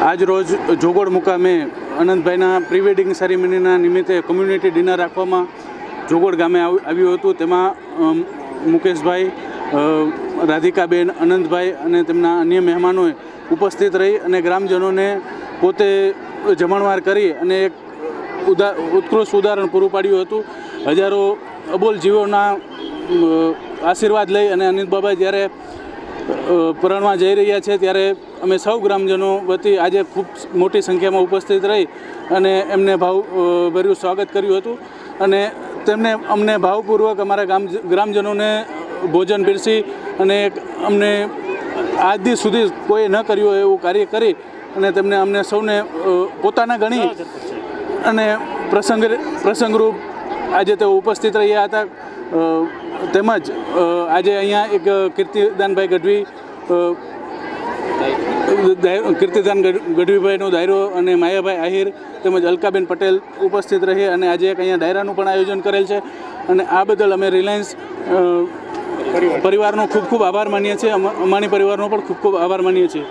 આજ રોજ જોગોડ મુકામે અનંતભાઈના પ્રી વેડિંગ સેરેમનીના નિમિત્તે કોમ્યુનિટી ડિનર રાખવામાં જોગોડ ગામે આવ્યું હતું। તેમાં મુકેશભાઈ, રાધિકાબેન, અનંતભાઈ અને તેમના અન્ય મહેમાનોએ ઉપસ્થિત રહી અને ગ્રામજનોને પોતે જમણવાર કરી અને એક ઉત્કૃષ્ટ ઉદાહરણ પૂરું પાડ્યું હતું। હજારો અબોલ જીવોના આશીર્વાદ લઈ અને અનિલબાબા જ્યારે પરણવા જઈ રહ્યા છે ત્યારે અમે સૌ ગ્રામજનો વતી આજે ખૂબ મોટી સંખ્યામાં ઉપસ્થિત રહી અને એમને ભાવભર્યું સ્વાગત કર્યું હતું અને તેમને અમને ભાવપૂર્વક અમારા ગ્રામજનોને ભોજન પીરસી અને અમને આજ દી સુધી કોઈ ન કર્યું હોય એવું કાર્ય કરી અને તેમને અમને સૌને પોતાના ગણી અને પ્રસંગરૂપ આજે તેઓ ઉપસ્થિત રહ્યા હતા। તેમજ આજે અહીંયા એક કીર્તિદાન ગઢવીભાઈનો દાયરો અને માયાભાઈ આહિર તેમજ અલકાબેન પટેલ ઉપસ્થિત રહી અને આજે એક અહીંયા ડાયરાનું પણ આયોજન કરેલ છે અને આ બદલ અમે રિલાયન્સ પરિવારનો ખૂબ ખૂબ આભાર માનીએ છીએ। અમારી પરિવારનો પણ ખૂબ ખૂબ આભાર માનીએ છીએ।